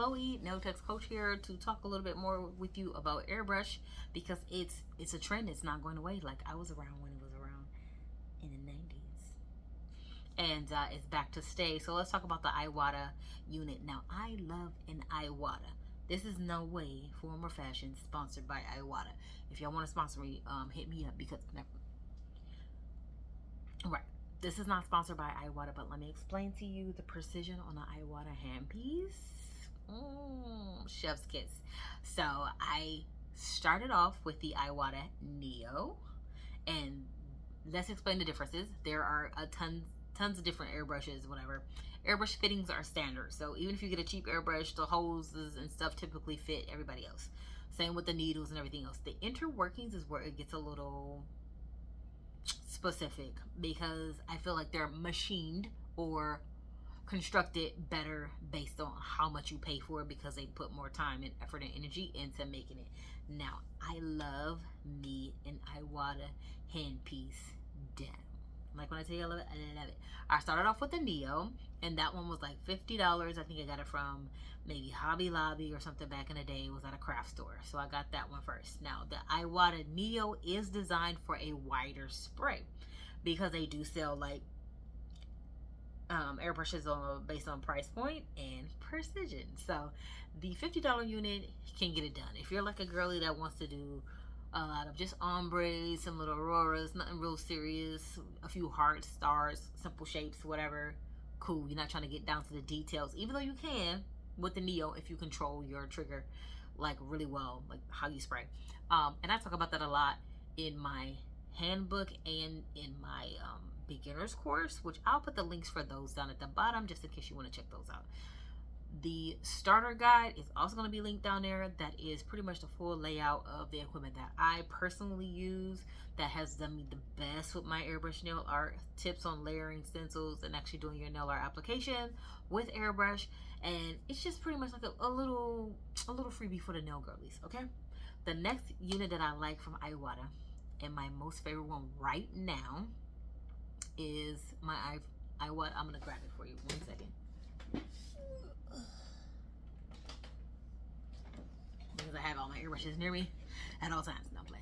Chloe, Nail Tech's coach here to talk a little bit more with you about airbrush because it's a trend. It's not going away. Like I was around when it was around in the 90s, and it's back to stay. So let's talk about the Iwata unit. Now I love an Iwata. This is no way, form, or fashion sponsored by Iwata. If y'all want to sponsor me, hit me up because right. This is not sponsored by Iwata, but let me explain to you the precision on the Iwata handpiece. Chef's kiss. So I started off with the Iwata Neo, and let's explain the differences. There are tons of different airbrushes, whatever. Airbrush fittings are standard, so even if you get a cheap airbrush, the hoses and stuff typically fit everybody else. Same with the needles and everything else. The interworkings is where it gets a little specific because I feel like they're machined or constructed better based on how much you pay for it because they put more time and effort and energy into making it. Now, I love me an Iwata handpiece down. Like when I tell you I love it, I love it. I started off with the Neo, and that one was like $50. I think I got it from maybe Hobby Lobby or something back in the day. It was at a craft store. So I got that one first. Now, the Iwata Neo is designed for a wider spray because they do sell like airbrushes based on price point and precision. So the $50 unit can get it done. If you're like a girly that wants to do a lot of just ombres, some little auroras, nothing real serious, a few hearts, stars, simple shapes, whatever, cool. You're not trying to get down to the details, even though you can with the Neo if you control your trigger like really well, like how you spray. And I talk about that a lot in my handbook and in my beginner's course, which I'll put the links for those down at the bottom just in case you want to check those out. The starter guide is also going to be linked down there. That is pretty much the full layout of the equipment that I personally use that has done me the best with my airbrush nail art, tips on layering stencils and actually doing your nail art application with airbrush. And it's just pretty much like a little freebie for the nail girlies, okay? The next unit that I like from Iwata, and my most favorite one right now, is my Iwata. I'm going to grab it for you. 1 second. Because I have all my airbrushes near me at all times. No play.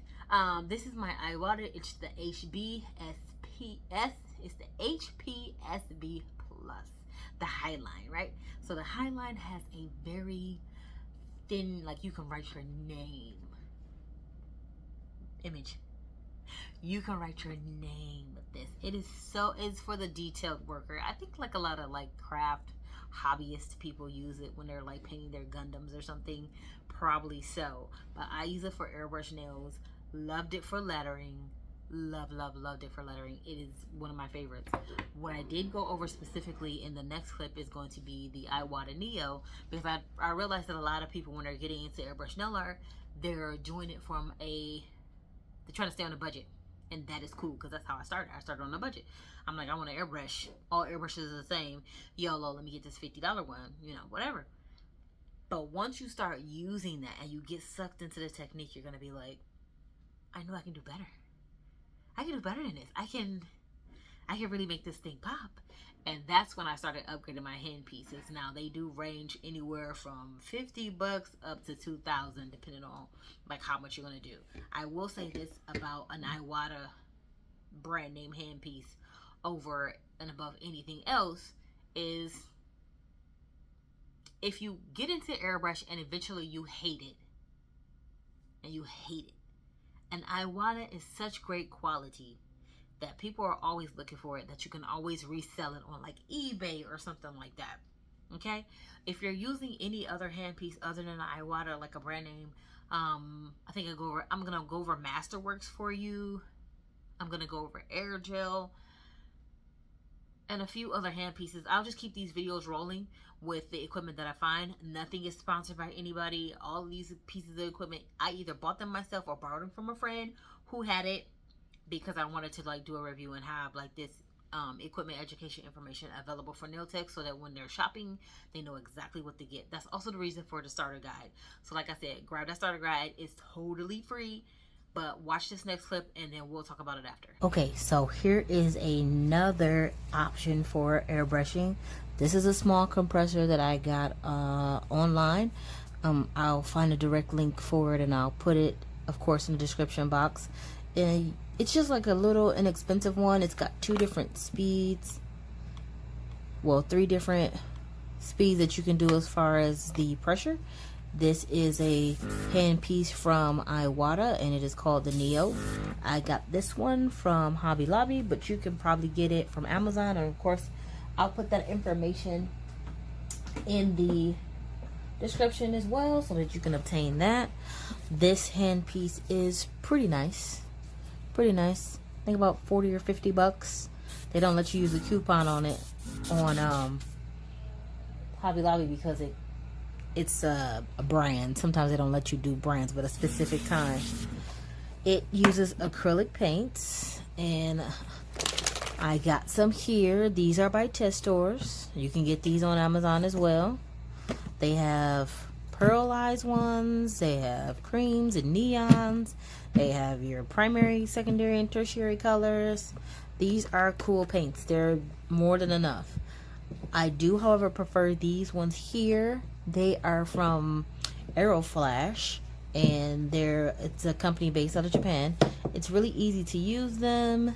This is my Iwata. It's the HBSPS. It's the HPSB Plus. The Highline, right? So the Highline has a very thin, like you can write your name. Image. You can write your name with this. It's for the detailed worker. I think like a lot of like craft hobbyist people use it when they're like painting their Gundams or something, probably so, but I use it for airbrush nails. Loved it for lettering. Loved it for lettering. It is one of my favorites. What I did go over specifically in the next clip is going to be the Iwata Neo, because I realized that a lot of people when they're getting into airbrush nail art, they're doing it from they're trying to stay on a budget. And that is cool because that's how I started. I started on a budget. I'm like, I want an airbrush. All airbrushes are the same. YOLO, let me get this $50 one, whatever. But once you start using that and you get sucked into the technique, you're going to be like, I know I can do better. I can do better than this. I can really make this thing pop. And that's when I started upgrading my hand pieces. Now they do range anywhere from $50 up to $2,000 depending on like how much you're gonna do. I will say this about an Iwata brand name hand piece over and above anything else is if you get into airbrush and eventually you hate it, and Iwata is such great quality that people are always looking for it, that you can always resell it on like eBay or something like that. Okay, if you're using any other handpiece other than Iwata, like a brand name, I think I'm gonna go over Masterworks for you. I'm gonna go over Air Gel and a few other hand pieces. I'll just keep these videos rolling with the equipment that I find. Nothing is sponsored by anybody. All these pieces of equipment, I either bought them myself or borrowed them from a friend who had it, because I wanted to like do a review and have like this equipment education information available for nail techs so that when they're shopping, they know exactly what to get. That's also the reason for the starter guide. So like I said, grab that starter guide. It's totally free. But watch this next clip and then we'll talk about it after. Okay, so here is another option for airbrushing. This is a small compressor that I got online. I'll find a direct link for it and I'll put it, of course, in the description box. And it's just like a little inexpensive one. It's got 2 different speeds. Well, 3 different speeds that you can do as far as the pressure. This is a hand piece from Iwata and it is called the Neo. I got this one from Hobby Lobby, but you can probably get it from Amazon, and of course I'll put that information in the description as well so that you can obtain that. This hand piece is pretty nice. Pretty nice. I think about 40 or 50 bucks. They don't let you use a coupon on it on Hobby Lobby because it's a brand. Sometimes they don't let you do brands, but a specific time. It uses acrylic paints, and I got some here. These are by Testors. You can get these on Amazon as well. They have pearlized ones, they have creams and neons, they have your primary, secondary, and tertiary colors. These are cool paints. They're more than enough. I do, however, prefer these ones here. They are from Aeroflash, and it's a company based out of Japan. It's really easy to use them.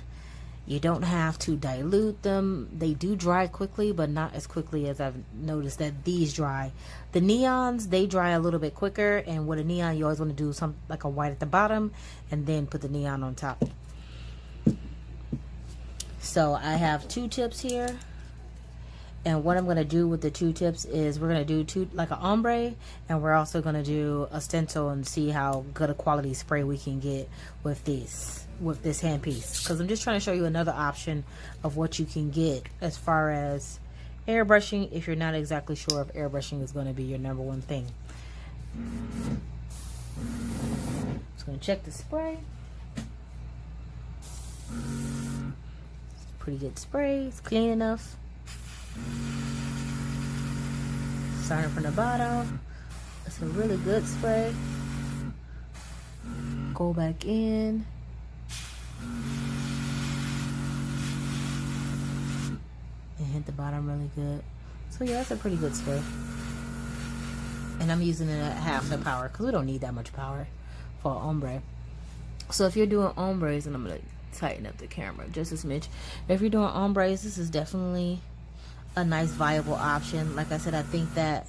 You don't have to dilute them. They do dry quickly, but not as quickly as I've noticed that these dry. The neons, they dry a little bit quicker, and with a neon, you always want to do something like a white at the bottom and then put the neon on top. So I have 2 tips here. And what I'm going to do with the 2 tips is we're going to do like an ombre, and we're also going to do a stencil and see how good a quality spray we can get with this hand piece. Because I'm just trying to show you another option of what you can get as far as airbrushing if you're not exactly sure if airbrushing is going to be your #1 thing. Just going to check the spray. It's pretty good spray. It's clean enough. Starting from the bottom, it's a really good spray. Go back in. And hit the bottom really good. So yeah, that's a pretty good spray. And I'm using it at half the power because we don't need that much power for ombre. So if you're doing ombres, and I'm going to tighten up the camera just a smidge. If you're doing ombres, this is definitely a nice viable option. Like I said, I think that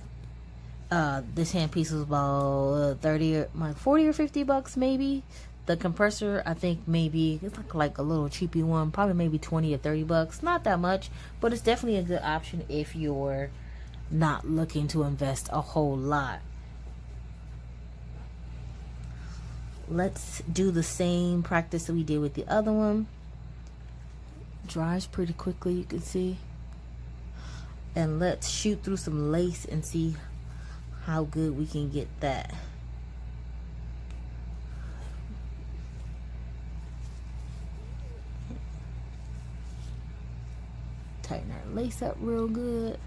this hand piece was about 40 or 50 bucks maybe. The compressor, I think maybe it's like a little cheapy one, probably maybe 20 or 30 bucks. Not that much, but it's definitely a good option if you're not looking to invest a whole lot. Let's do the same practice that we did with the other one. Dries pretty quickly, you can see. And let's shoot through some lace and see how good we can get that. Tighten our lace up real good.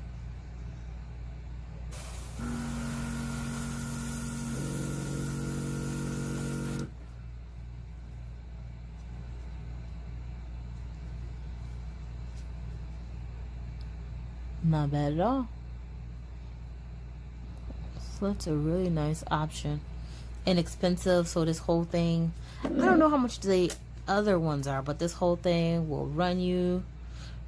Not bad at all. So that's a really nice option. Inexpensive, so this whole thing, I don't know how much the other ones are, but this whole thing will run you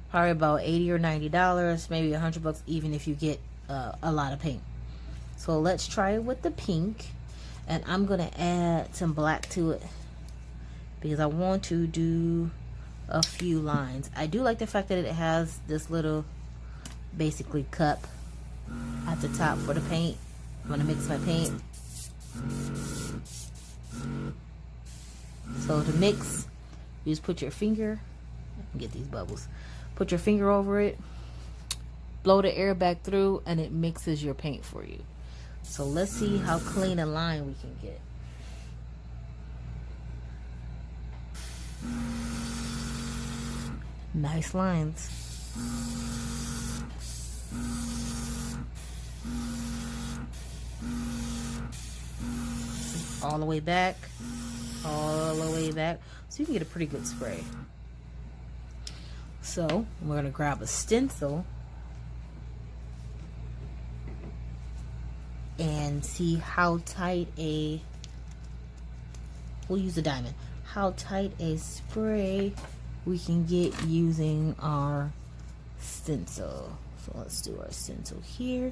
probably about $80 or $90, maybe $100 even if you get a lot of paint. So let's try it with the pink, and I'm gonna add some black to it because I want to do a few lines. I do like the fact that it has this little basically cup at the top for the paint. I'm gonna mix my paint. So to mix, you just put your finger, get these bubbles, put your finger over it, blow the air back through, and it mixes your paint for you. So let's see how clean a line we can get. Nice lines. All the way back. all the way back, so you can get a pretty good spray. So we're gonna grab a stencil and see how tight we'll use a diamond, how tight a spray we can get using our stencil. So let's do our stencil here.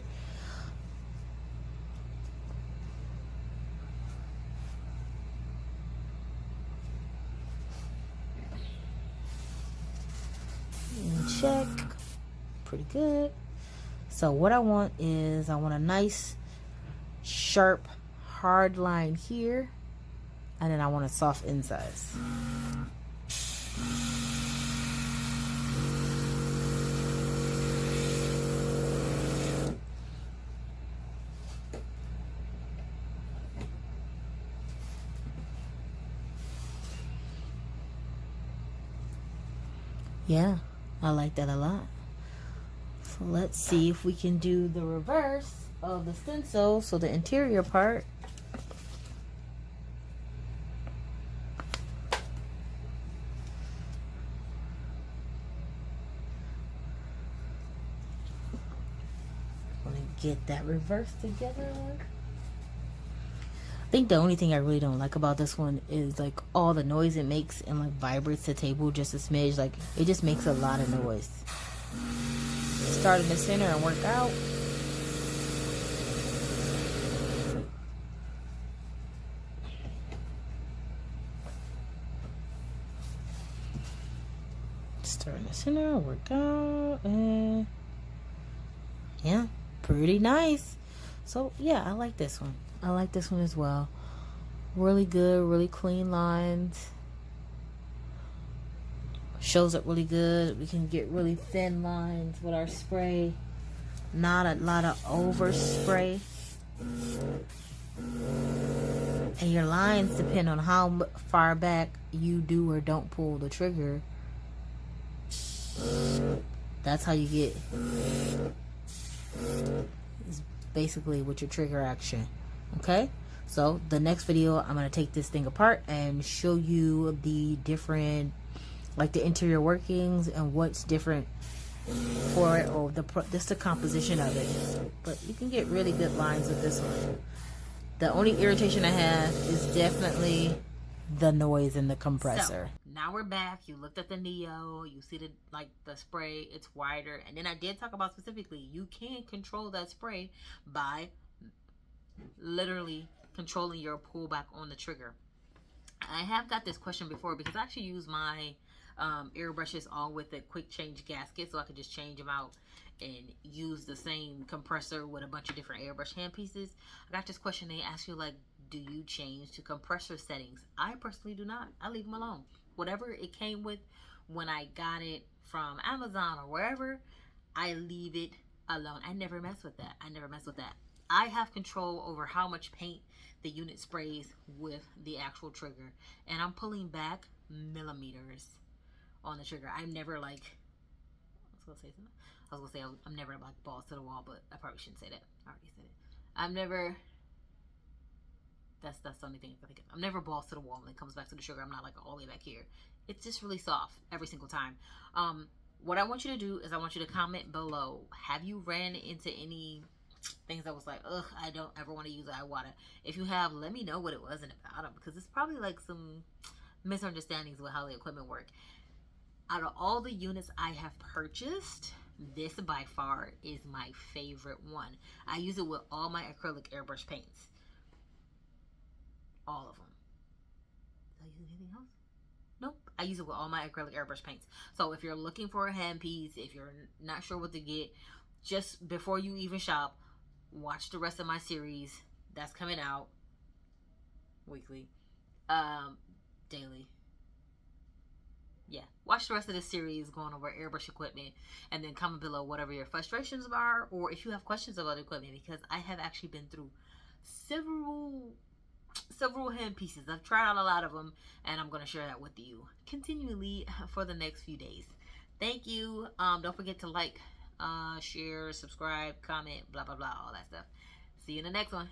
And check, pretty good. So what I want is, I want a nice sharp hard line here, and then I want a soft insides. Yeah, I like that a lot. So let's see if we can do the reverse of the stencil, so the interior part. I'm gonna get that reverse together. I think the only thing I really don't like about this one is like all the noise it makes and like vibrates the table just a smidge. Like it just makes a lot of noise. Start in the center and work out. Start in the center, work out, and yeah, pretty nice. So yeah, I like this one. I like this one as well. Really good, really clean lines. Shows up really good. We can get really thin lines with our spray. Not a lot of overspray. And your lines depend on how far back you do or don't pull the trigger. That's how you get, is basically with your trigger action. Okay, so the next video I'm going to take this thing apart and show you the different, like the interior workings and what's different for it, or just the composition of it. But you can get really good lines with this one. The only irritation I have is definitely the noise in the compressor. So now we're back. You looked at the Neo, you see the the spray, it's wider, and then I did talk about specifically you can control that spray by literally controlling your pullback on the trigger. I have got this question before because I actually use my airbrushes all with a quick change gasket, so I could just change them out and use the same compressor with a bunch of different airbrush hand pieces. I got this question, they ask you like, do you change to compressor settings? I personally do not. I leave them alone. Whatever it came with when I got it from Amazon or wherever, I leave it alone. I never mess with that. I have control over how much paint the unit sprays with the actual trigger, and I'm pulling back millimeters on the trigger. I'm never like, I'm never like balls to the wall, but I probably shouldn't say that. I already said it. I'm never, that's the only thing I think of. I'm never balls to the wall when it comes back to the trigger. I'm not like all the way back here. It's just really soft every single time. What I want you to do is I want you to comment below. Have you ran into any things that was like, ugh, I don't ever want to use Iwata? If you have, let me know what it was and about them, because it's probably like some misunderstandings with how the equipment work. Out of all the units I have purchased, this by far is my favorite one. I use it with all my acrylic airbrush paints. All of them. Did I use anything else? Nope. I use it with all my acrylic airbrush paints. So if you're looking for a hand piece, if you're not sure what to get, just before you even shop, watch the rest of my series that's coming out weekly, daily. Yeah, watch the rest of this series going over airbrush equipment, and then comment below whatever your frustrations are, or if you have questions about equipment, because I have actually been through several hand pieces. I've tried out a lot of them, and I'm going to share that with you continually for the next few days. Thank you. Don't forget to like, share, subscribe, comment, blah blah blah, all that stuff. See you in the next one.